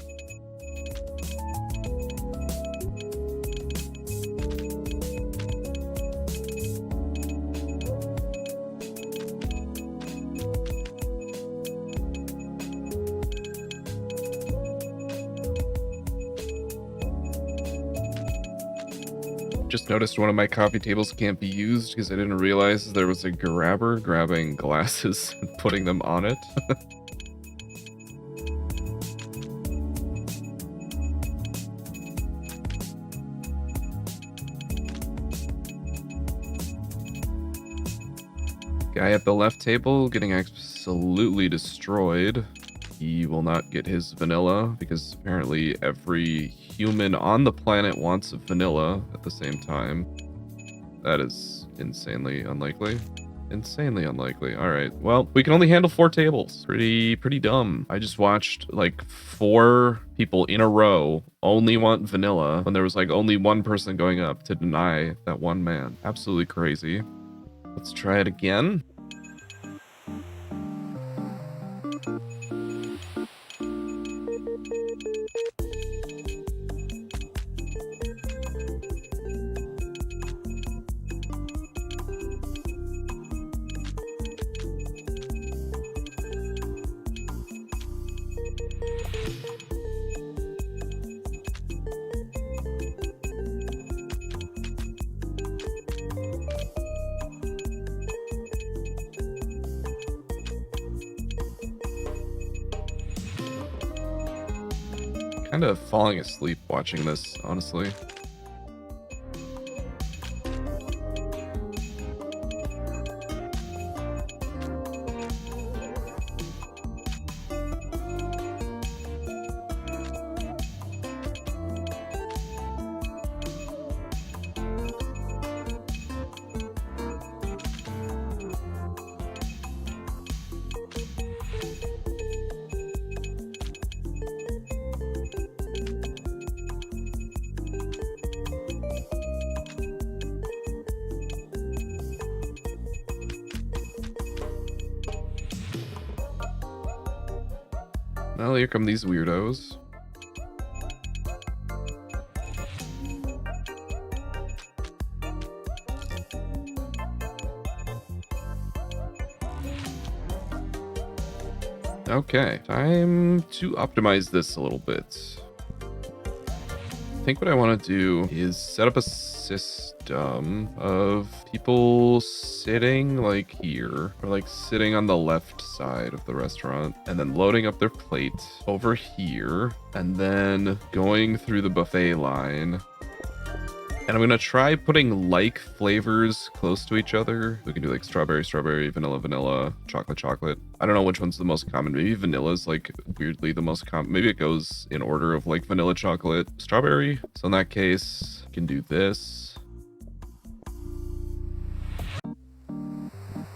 Just noticed one of my coffee tables can't be used because I didn't realize there was a grabber grabbing glasses and putting them on it. Guy at the left table getting absolutely destroyed. He will not get his vanilla because apparently every human on the planet wants vanilla at the same time. That is insanely unlikely. Insanely unlikely. All right. Well, we can only handle 4 tables. Pretty dumb. I just watched like 4 people in a row only want vanilla when there was like only 1 person going up to deny that 1 man. Absolutely crazy. Let's try it again. kind of falling asleep watching this, honestly. Well, here come these weirdos. Okay, time to optimize this a little bit. I think what I want to do is set up a system of people sitting like here, or like sitting on the left side of the restaurant, and then loading up their plate over here, and then going through the buffet line. And I'm going to try putting like flavors close to each other. We can do like strawberry, strawberry, vanilla, vanilla, chocolate, chocolate. I don't know which one's the most common. Maybe vanilla is like weirdly the most common. Maybe it goes in order of like vanilla, chocolate, strawberry. So in that case, I can do this.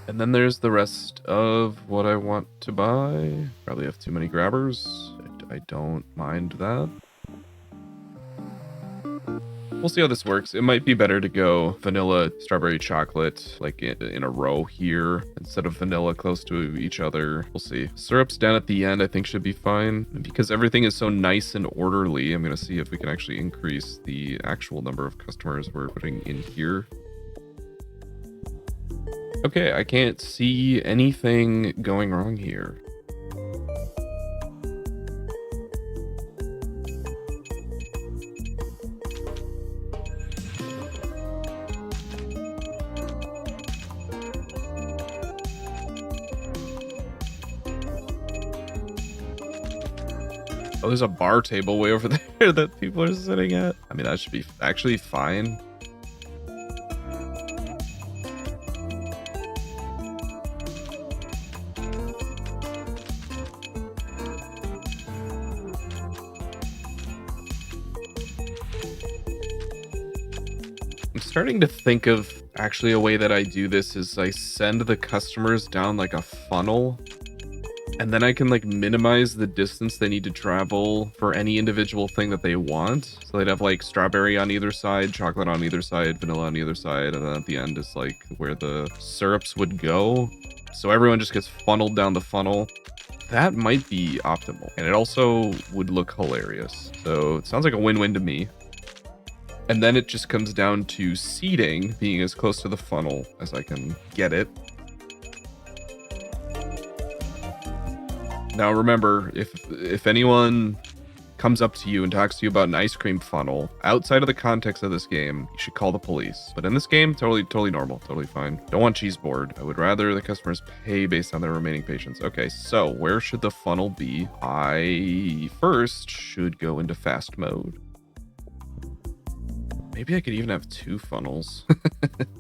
And then there's the rest of what I want to buy. Probably have too many grabbers. I don't mind that. We'll see how this works. It might be better to go vanilla, strawberry, chocolate, like in a row here, instead of vanilla close to each other. We'll see. Syrups down at the end, I think should be fine. And because everything is so nice and orderly, I'm going to see if we can actually increase the actual number of customers we're putting in here. Okay, I can't see anything going wrong here. Oh, there's a bar table way over there that people are sitting at. I mean, that should be actually fine. I'm starting to think of actually a way that I do this is I send the customers down like a funnel. And then I can like minimize the distance they need to travel for any individual thing that they want. So they'd have like strawberry on either side, chocolate on either side, vanilla on either side. And then at the end is like where the syrups would go. So everyone just gets funneled down the funnel. That might be optimal. And it also would look hilarious. So it sounds like a win-win to me. And then it just comes down to seating, being as close to the funnel as I can get it. Now remember, if anyone comes up to you and talks to you about an ice cream funnel, outside of the context of this game, you should call the police. But in this game, totally normal, totally fine. Don't want cheese board. I would rather the customers pay based on their remaining patience. Okay, so where should the funnel be? I first should go into fast mode. Maybe I could even have two funnels.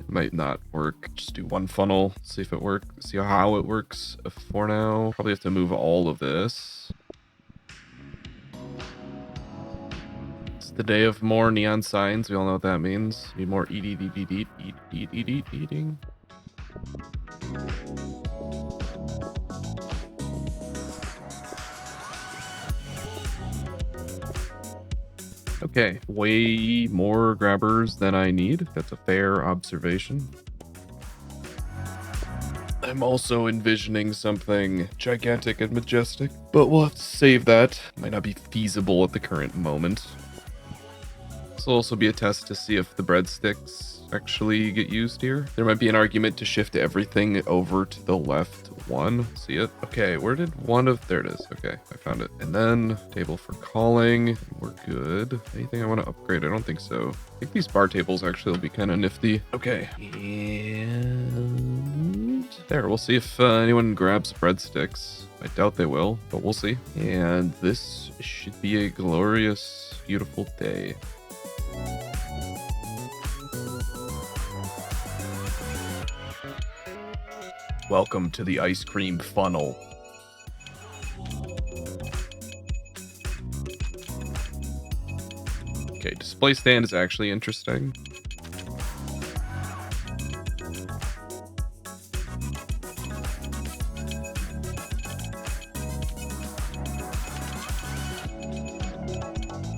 Might not work. Just do one funnel. See if it works. See how it works for now. Probably have to move all of this. It's the day of more neon signs. We all know what that means. Need more eating. Okay, way more grabbers than I need. That's a fair observation. I'm also envisioning something gigantic and majestic, but we'll have to save that. Might not be feasible at the current moment. This will also be a test to see if the breadsticks actually get used here. There might be an argument to shift everything over to the left one. See it? Okay, where did one of... There it is. Okay, I found it. And then table for calling. We're good. Anything I want to upgrade? I don't think so. I think these bar tables actually will be kind of nifty. Okay. And There, we'll see if anyone grabs breadsticks. I doubt they will, but we'll see. And this should be a glorious, beautiful day. Welcome to the ice cream funnel. Okay, display stand is actually interesting.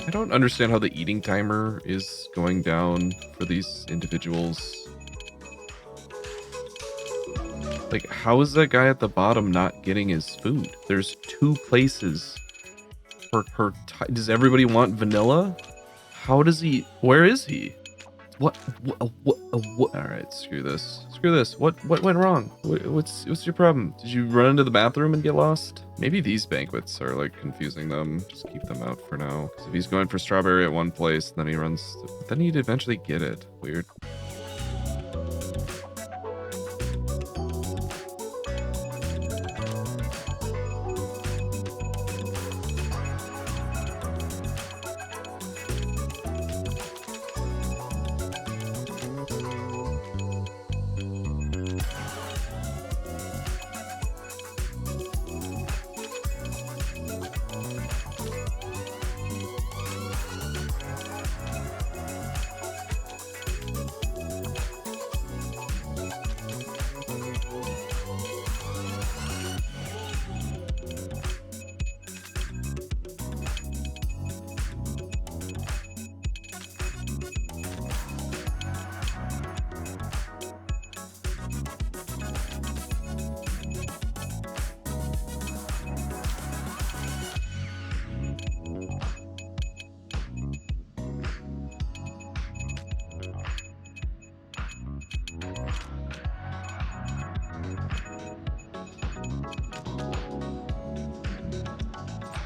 I don't understand how the eating timer is going down for these individuals. Like, how is that guy at the bottom not getting his food? There's 2 places per does everybody want vanilla? How does he? Where is he? What? All right, screw this. Screw this. What went wrong? What's your problem? Did you run into the bathroom and get lost? Maybe these banquets are like confusing them. Just keep them out for now. Because if he's going for strawberry at one place, then he runs. Then he'd eventually get it. Weird.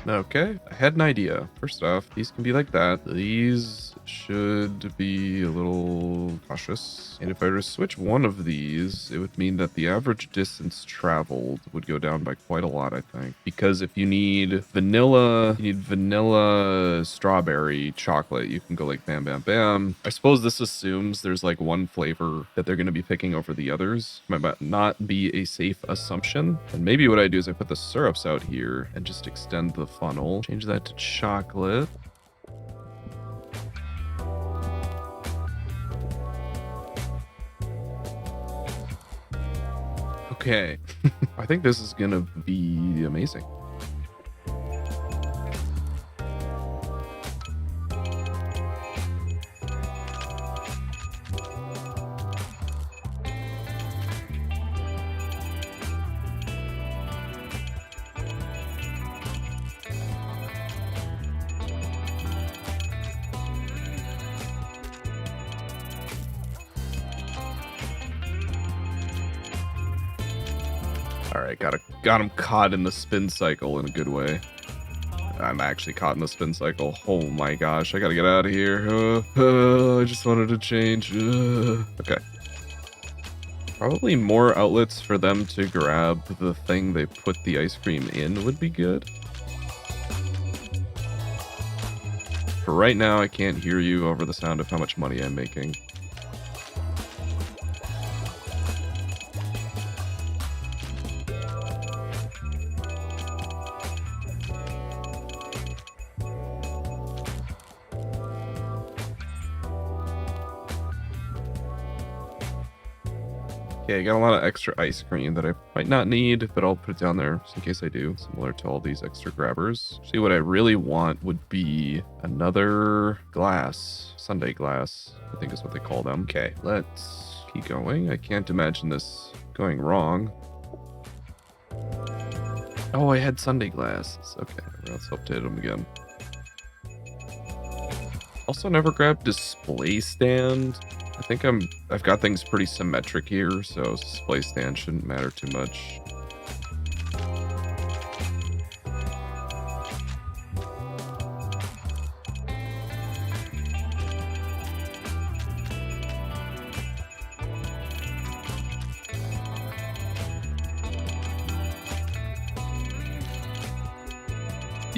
Okay, I had an idea. First off, these can be like that. These should be a little cautious. And if I were to switch one of these, it would mean that the average distance traveled would go down by quite a lot, I think. Because if you need vanilla, strawberry, chocolate, you can go like bam, bam, bam. I suppose this assumes there's like one flavor that they're going to be picking over the others. Might not be a safe assumption. And maybe what I do is I put the syrups out here and just extend the funnel. Change that to chocolate. Okay. I think this is gonna be amazing. All right, got him caught in the spin cycle in a good way. I'm actually caught in the spin cycle. Oh my gosh, I gotta get out of here. I just wanted to change. Okay. Probably more outlets for them to grab the thing they put the ice cream in would be good. For right now, I can't hear you over the sound of how much money I'm making. Okay, I got a lot of extra ice cream that I might not need, but I'll put it down there just in case I do, similar to all these extra grabbers. See, what I really want would be another glass, Sundae glass, I think is what they call them. Okay, let's keep going. I can't imagine this going wrong. Oh, I had Sundae glasses. Okay, let's update them again. Also never grabbed display stand. I think I've got things pretty symmetric here, so display stand shouldn't matter too much.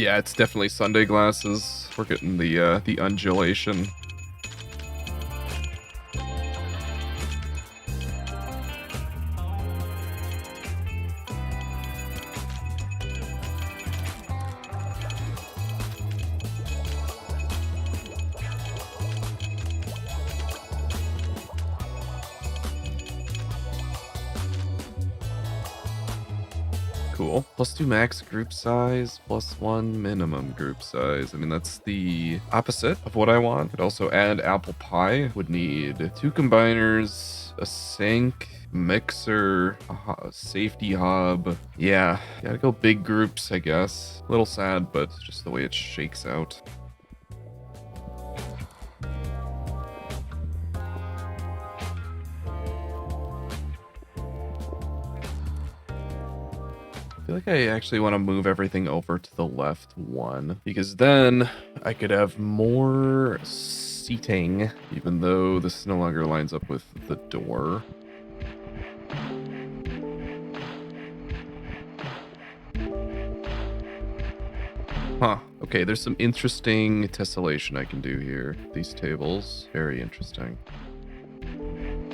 Yeah, it's definitely Sundae glasses. We're getting the undulation. Cool. +2 max group size, +1 minimum group size. I mean, that's the opposite of what I want. Could also add apple pie. Would need 2 combiners, a sink, mixer, a safety hob. Yeah, gotta go big groups, I guess. A little sad, but it's just the way it shakes out. I feel like I actually want to move everything over to the left one, because then I could have more seating, even though this no longer lines up with the door. Huh. Okay, there's some interesting tessellation I can do here. These tables, very interesting.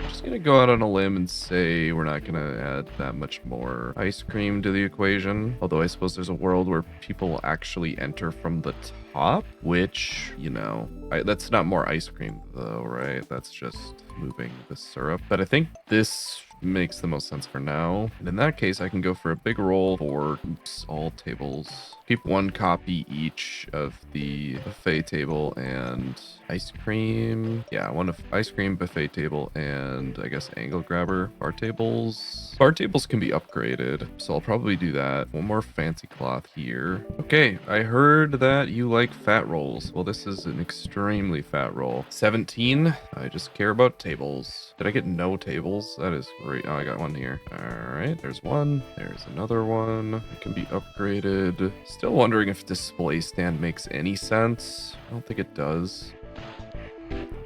Just gonna go out on a limb and say we're not gonna add that much more ice cream to the equation. Although I suppose there's a world where people actually enter from the top, which, you know, that's not more ice cream though, right? That's just moving the syrup. But I think this makes the most sense for now. And in that case, I can go for a big roll for all tables. Keep 1 copy each of the buffet table and ice cream. Yeah, 1 of ice cream, buffet table, and I guess angle grabber. Bar tables. Bar tables can be upgraded, so I'll probably do that. 1 more fancy cloth here. Okay, I heard that you like fat rolls. Well, this is an extremely fat roll. 17. I just care about tables. Did I get no tables? That is great. Oh, I got 1 here. All right, there's 1. There's another 1. It can be upgraded. Still wondering if display stand makes any sense. I don't think it does.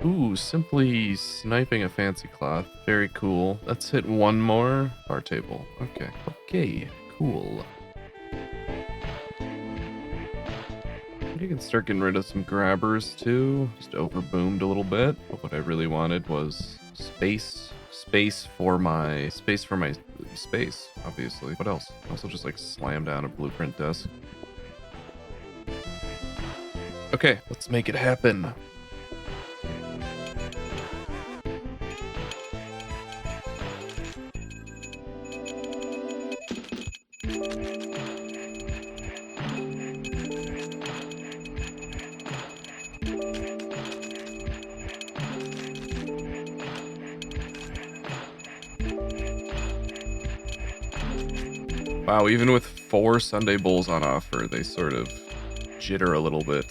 Ooh, simply sniping a fancy cloth. Very cool. Let's hit 1 more. Bar table. Okay. Okay, cool. You can start getting rid of some grabbers too. Just overboomed a little bit. But what I really wanted was space. Space for my space, obviously. What else? Also just like slam down a blueprint desk. Okay, let's make it happen. Wow, even with 4 Sundae bowls on offer, they sort of jitter a little bit.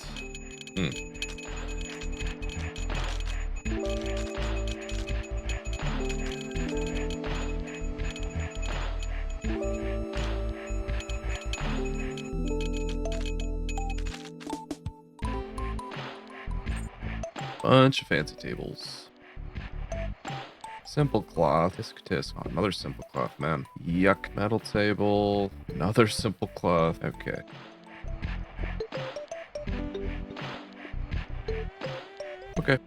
Bunch of fancy tables. Simple cloth. Tisk tisk. Oh, another simple cloth, man. Yuck. Metal table. Another simple cloth. Okay. Okay.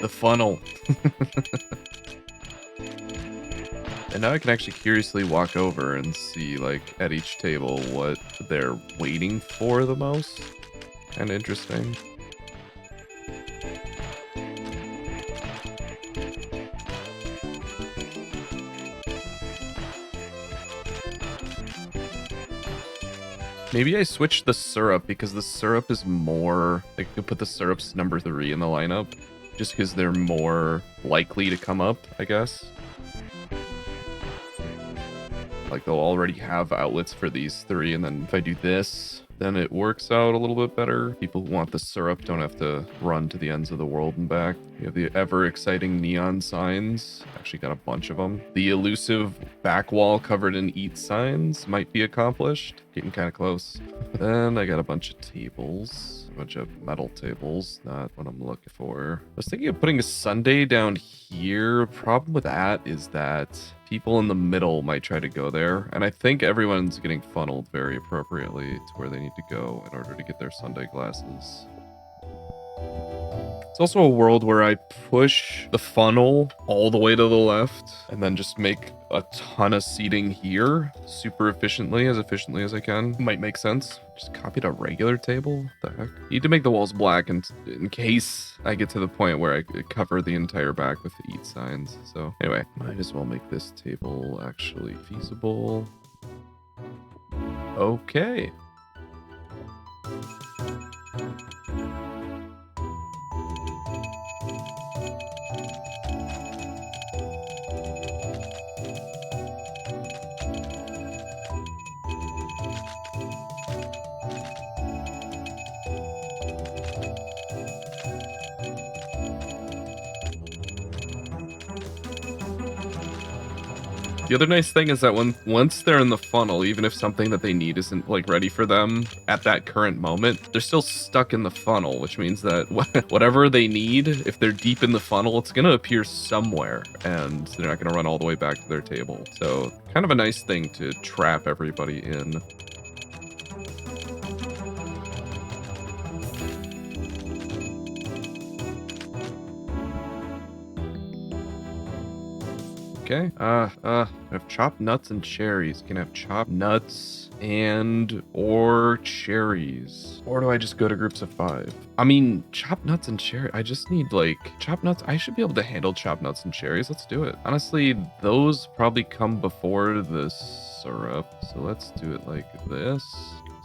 The funnel. And now I can actually curiously walk over and see, like, at each table what they're waiting for the most. Kind of interesting. Maybe I switched the syrup because the syrup is more... I could put the syrups number 3 in the lineup. Just because they're more likely to come up, I guess. Like, they'll already have outlets for these 3, and then if I do this, then it works out a little bit better. People who want the syrup don't have to run to the ends of the world and back. We have the ever exciting neon signs. Actually got a bunch of them. The elusive back wall covered in eat signs might be accomplished. Getting kind of close. Then I got a bunch of tables. A bunch of metal tables. Not what I'm looking for. I was thinking of putting a Sundae down here. Problem with that is that people in the middle might try to go there. And I think everyone's getting funneled very appropriately to where they need to go in order to get their Sundae glasses. It's also a world where I push the funnel all the way to the left and then just make a ton of seating here super efficiently as I can. Might make sense. Just copied a regular table. What the heck? Need to make the walls black in case I get to the point where I cover the entire back with the eat signs. So anyway, might as well make this table actually feasible. Okay. The other nice thing is that once they're in the funnel, even if something that they need isn't like ready for them at that current moment, they're still stuck in the funnel, which means that whatever they need, if they're deep in the funnel, it's going to appear somewhere and they're not going to run all the way back to their table. So kind of a nice thing to trap everybody in. Okay. I have chopped nuts and cherries. Can I have chopped nuts and or cherries? Or do I just go to groups of 5? I mean, chopped nuts and cherry. I just need like chopped nuts. I should be able to handle chopped nuts and cherries. Let's do it. Honestly, those probably come before the syrup. So let's do it like this.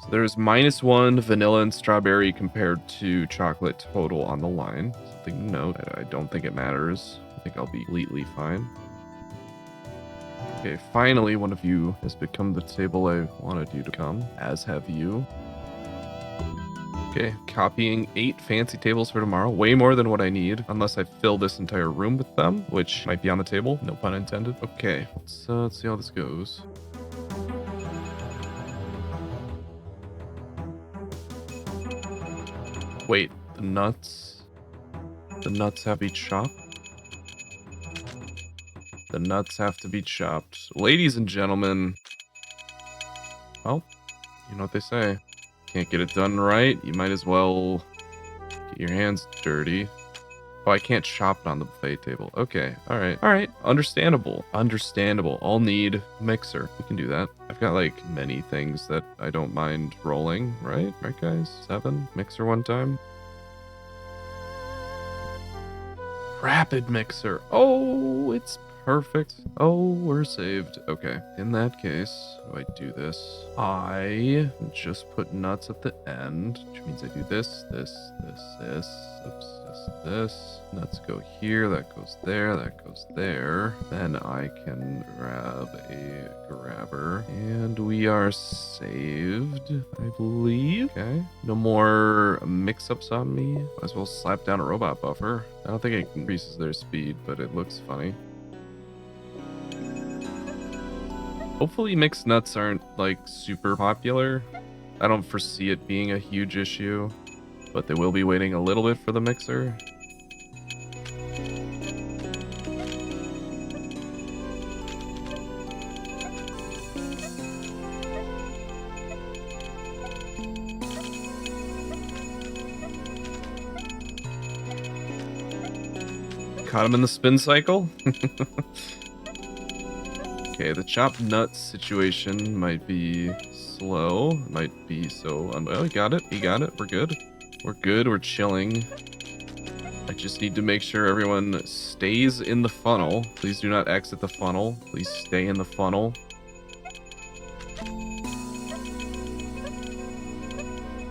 So there's -1 vanilla and strawberry compared to chocolate total on the line. Something to note. I don't think it matters. I think I'll be completely fine. Okay, finally one of you has become the table I wanted you to come, as have you. Okay, copying 8 fancy tables for tomorrow. Way more than what I need, unless I fill this entire room with them, which might be on the table. No pun intended. Okay, let's see how this goes. Wait, the nuts have to be chopped? The nuts have to be chopped. Ladies and gentlemen, well, you know what they say. Can't get it done right, you might as well get your hands dirty. Oh, I can't chop it on the buffet table. Okay, all right. Understandable. I'll need a mixer. We can do that. I've got like many things that I don't mind rolling, right? Right, guys? 7. Mixer one time. Rapid mixer. Oh, it's perfect. Oh, we're saved. Okay. In that case, how do I do this? I just put nuts at the end, which means I do this. Oops, this. Nuts go here. That goes there. That goes there. Then I can grab a grabber. And we are saved, I believe. Okay. No more mix-ups on me. Might as well slap down a robot buffer. I don't think it increases their speed, but it looks funny. Hopefully mixed nuts aren't like super popular. I don't foresee it being a huge issue, but they will be waiting a little bit for the mixer. Caught him in the spin cycle. Okay, the chopped nuts situation might be slow. Might be so... Oh, he got it. We're good. We're chilling. I just need to make sure everyone stays in the funnel. Please do not exit the funnel. Please stay in the funnel.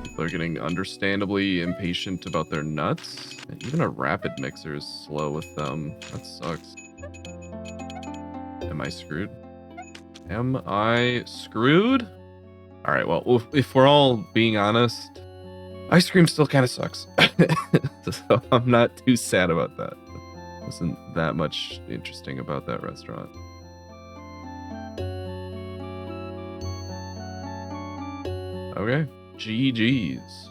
People are getting understandably impatient about their nuts. And even a rapid mixer is slow with them. That sucks. Am I screwed? Am I screwed? All right, well, if we're all being honest, Ice cream still kind of sucks. So I'm not too sad about that. Wasn't that much interesting about that restaurant. Okay, GG's.